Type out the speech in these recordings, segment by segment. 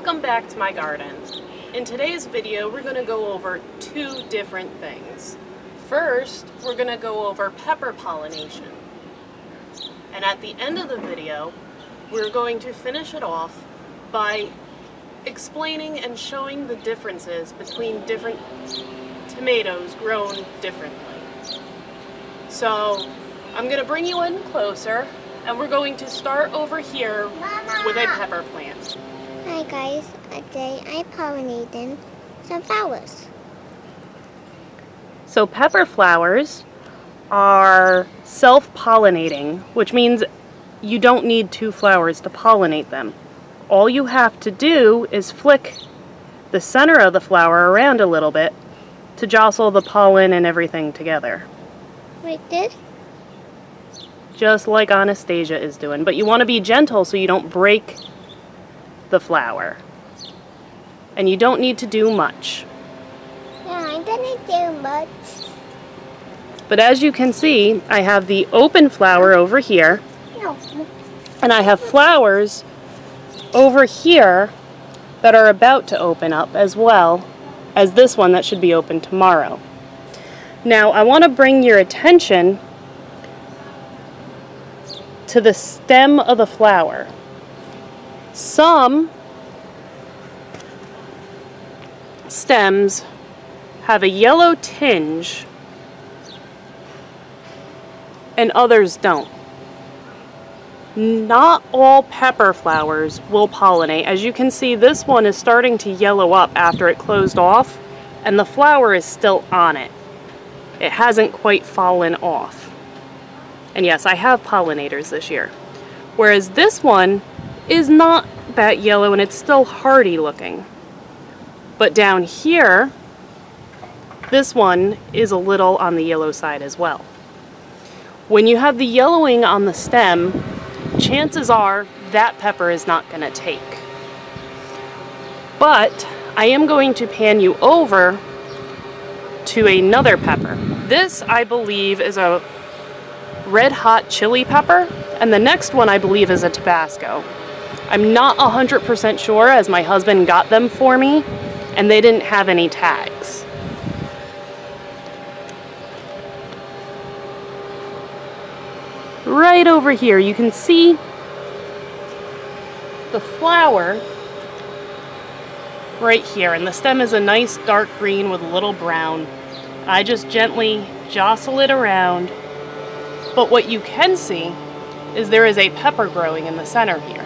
Welcome back to my garden. In today's video, we're going to go over two different things. First, we're going to go over pepper pollination. And at the end of the video, we're going to finish it off by explaining and showing the differences between different tomatoes grown differently. So, I'm going to bring you in closer, and we're going to start over here with a pepper plant. Hi guys, today I'm pollinating some flowers. So pepper flowers are self-pollinating, which means you don't need two flowers to pollinate them. All you have to do is flick the center of the flower around a little bit to jostle the pollen and everything together. Like this? Just like Anastasia is doing, but you want to be gentle so you don't break the flower. And you don't need to do much. Yeah, I'm gonna do much. But as you can see, I have the open flower over here, No. and I have flowers over here that are about to open up, as well as this one that should be open tomorrow. Now, I want to bring your attention to the stem of the flower. Some stems have a yellow tinge and others don't. Not all pepper flowers will pollinate. As you can see, this one is starting to yellow up after it closed off, and the flower is still on it. It hasn't quite fallen off. And yes, I have pollinators this year. Whereas this one is not that yellow and it's still hardy looking. But down here, this one is a little on the yellow side as well. When you have the yellowing on the stem, chances are that pepper is not going to take. But I am going to pan you over to another pepper. This, I believe, is a red hot chili pepper, and the next one I believe is a Tabasco. I'm not 100% sure, as my husband got them for me and they didn't have any tags. Right over here you can see the flower right here, and the stem is a nice dark green with a little brown. I just gently jostle it around, but what you can see is there is a pepper growing in the center here.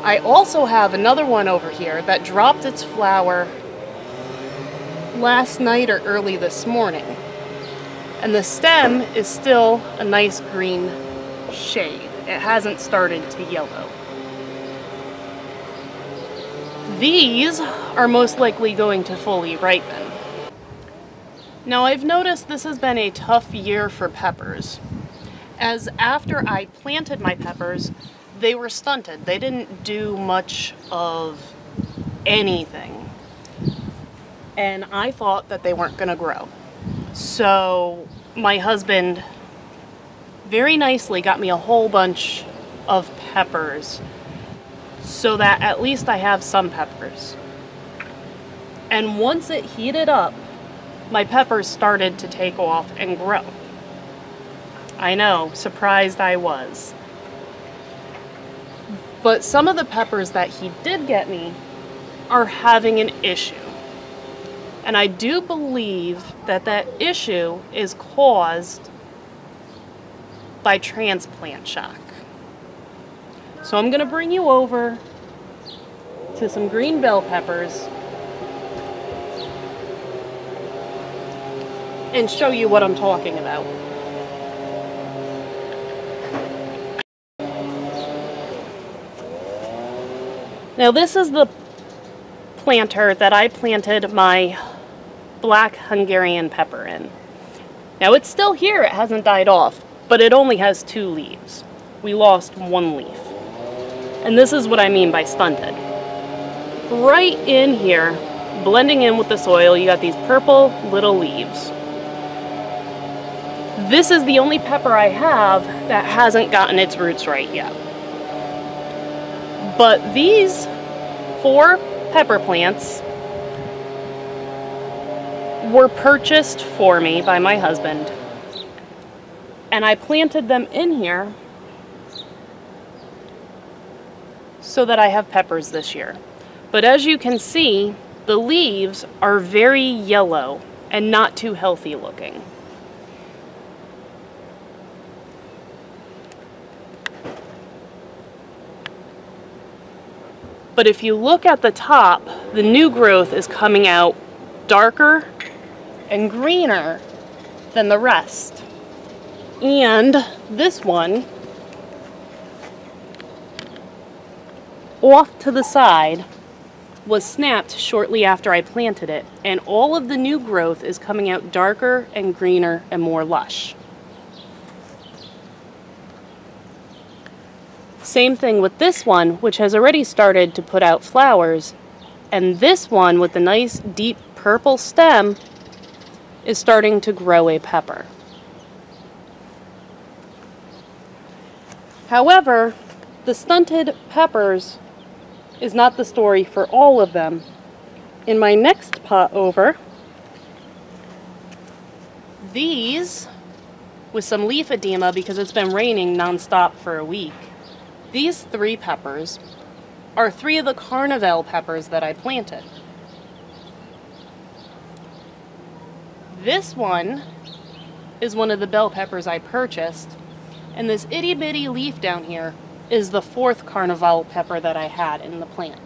I also have another one over here that dropped its flower last night or early this morning. And the stem is still a nice green shade. It hasn't started to yellow. These are most likely going to fully ripen. Now, I've noticed this has been a tough year for peppers, as after I planted my peppers, they were stunted. They didn't do much of anything. And I thought that they weren't going to grow. So my husband very nicely got me a whole bunch of peppers so that at least I have some peppers. And once it heated up, my peppers started to take off and grow. I know, surprised I was. But some of the peppers that he did get me are having an issue. And I do believe that that issue is caused by transplant shock. So I'm going to bring you over to some green bell peppers and show you what I'm talking about. Now this is the planter that I planted my black Hungarian pepper in. Now it's still here, it hasn't died off, but it only has 2 leaves. We lost 1 leaf. And this is what I mean by stunted. Right in here, blending in with the soil, you got these purple little leaves. This is the only pepper I have that hasn't gotten its roots right yet. But these 4 pepper plants were purchased for me by my husband, and I planted them in here so that I have peppers this year. But as you can see, the leaves are very yellow and not too healthy looking. But if you look at the top, the new growth is coming out darker and greener than the rest. And this one, off to the side, was snapped shortly after I planted it, and all of the new growth is coming out darker and greener and more lush. Same thing with this one, which has already started to put out flowers, and this one with the nice deep purple stem is starting to grow a pepper. However, the stunted peppers is not the story for all of them. In my next pot over, these, with some leaf edema because it's been raining nonstop for a week, these 3 peppers are 3 of the Carnival peppers that I planted. This one is one of the bell peppers I purchased, and this itty bitty leaf down here is the 4th Carnival pepper that I had in the plant.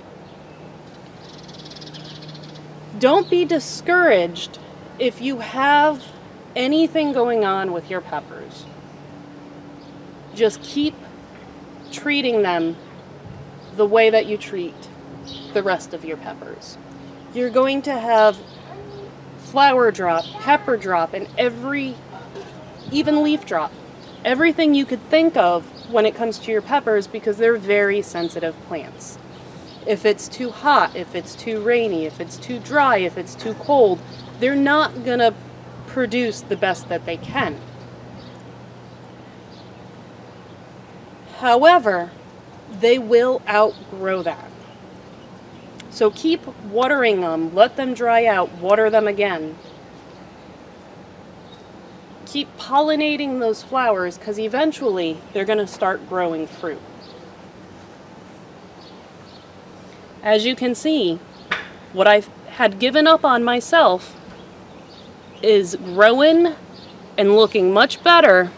Don't be discouraged if you have anything going on with your peppers. Just keep treating them the way that you treat the rest of your peppers. You're going to have flower drop, pepper drop, and even leaf drop. Everything you could think of when it comes to your peppers, because they're very sensitive plants. If it's too hot, if it's too rainy, if it's too dry, if it's too cold, they're not gonna produce the best that they can. However, they will outgrow that. So keep watering them, let them dry out, water them again. Keep pollinating those flowers, because eventually they're going to start growing fruit. As you can see, what I had given up on myself is growing and looking much better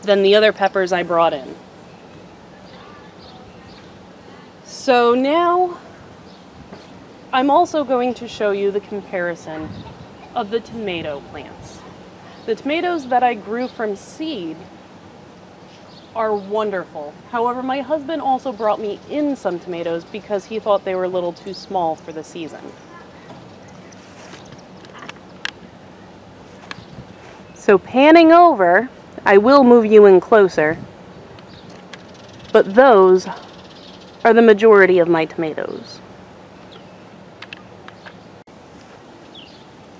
than the other peppers I brought in. So now I'm also going to show you the comparison of the tomato plants. The tomatoes that I grew from seed are wonderful. However, my husband also brought me in some tomatoes because he thought they were a little too small for the season. So panning over, I will move you in closer, but those are the majority of my tomatoes.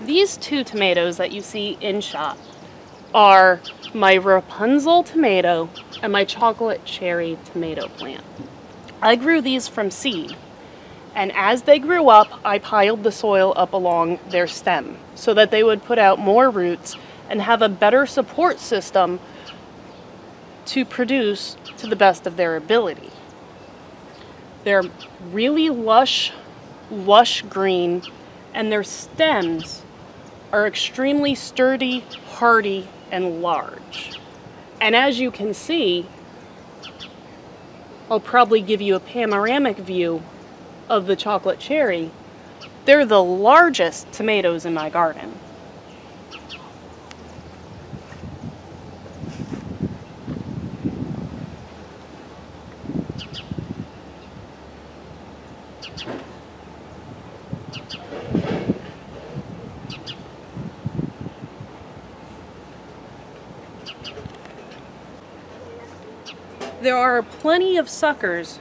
These 2 tomatoes that you see in shot are my Rapunzel tomato and my chocolate cherry tomato plant. I grew these from seed, and as they grew up, I piled the soil up along their stem so that they would put out more roots and have a better support system to produce to the best of their ability. They're really lush green, and their stems are extremely sturdy, hardy, and large. And as you can see, I'll probably give you a panoramic view of the chocolate cherry. They're the largest tomatoes in my garden. There are plenty of suckers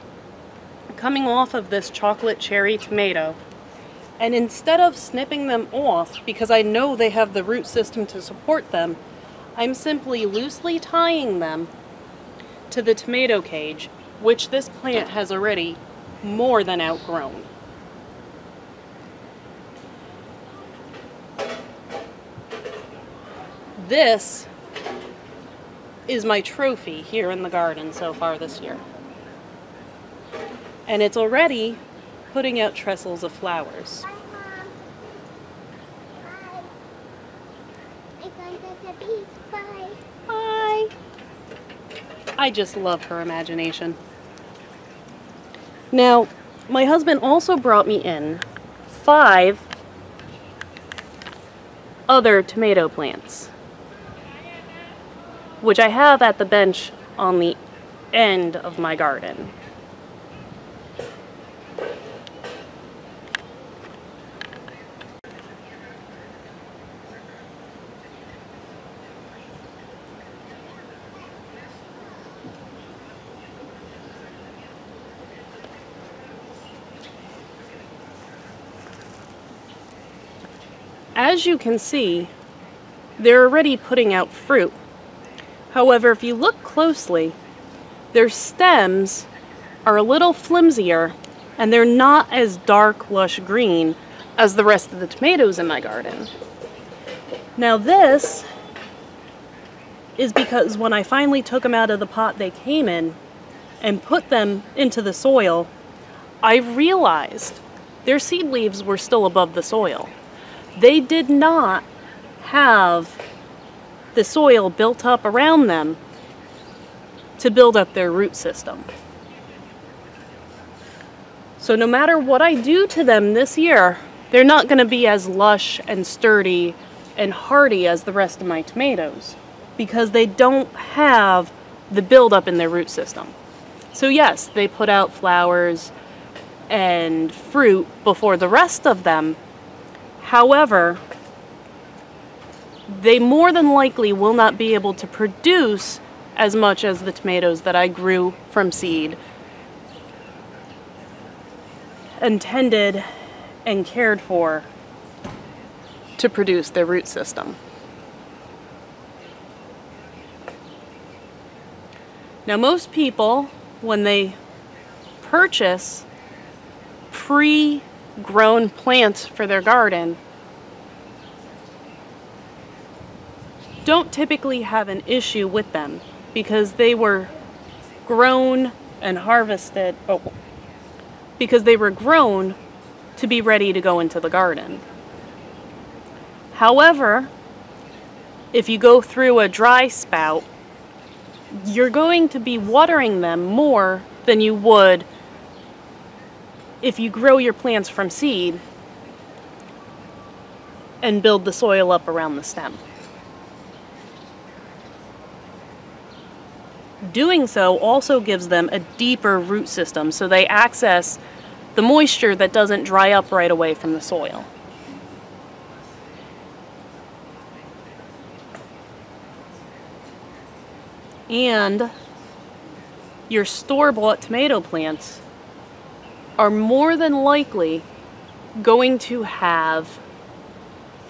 coming off of this chocolate cherry tomato, and instead of snipping them off, because I know they have the root system to support them, I'm simply loosely tying them to the tomato cage, which this plant has already more than outgrown. This is my trophy here in the garden so far this year. And it's already putting out trestles of flowers. Bye, Mom. Bye. I'm going to the beach. Bye. Bye! I just love her imagination. Now, my husband also brought me in 5 other tomato plants, which I have at the bench on the end of my garden. As you can see, they're already putting out fruit. However, if you look closely, their stems are a little flimsier and they're not as dark, lush green as the rest of the tomatoes in my garden. Now this is because when I finally took them out of the pot they came in and put them into the soil, I realized their seed leaves were still above the soil. They did not have the soil built up around them to build up their root system. So no matter what I do to them this year, they're not going to be as lush and sturdy and hardy as the rest of my tomatoes because they don't have the buildup in their root system. So yes, they put out flowers and fruit before the rest of them. However, they more than likely will not be able to produce as much as the tomatoes that I grew from seed and tended and cared for to produce their root system. Now most people, when they purchase pre-grown plants for their garden, don't typically have an issue with them because they were grown and harvested, because they were grown to be ready to go into the garden. However, if you go through a dry spout, you're going to be watering them more than you would if you grow your plants from seed and build the soil up around the stem. Doing so also gives them a deeper root system, so they access the moisture that doesn't dry up right away from the soil. And your store-bought tomato plants are more than likely going to have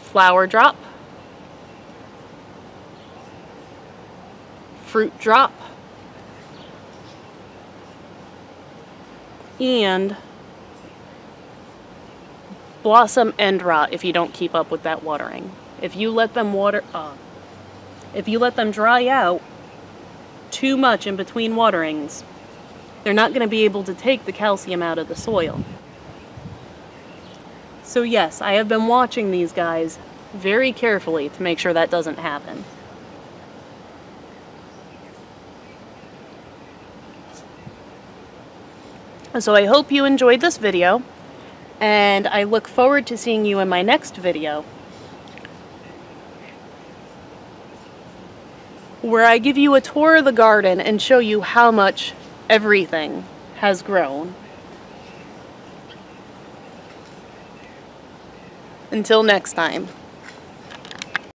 flower drop, fruit drop, and blossom end rot if you don't keep up with that watering. If you let them dry out too much in between waterings, they're not going to be able to take the calcium out of the soil. So yes, I have been watching these guys very carefully to make sure that doesn't happen. So I hope you enjoyed this video, and I look forward to seeing you in my next video, where I give you a tour of the garden and show you how much everything has grown. Until next time.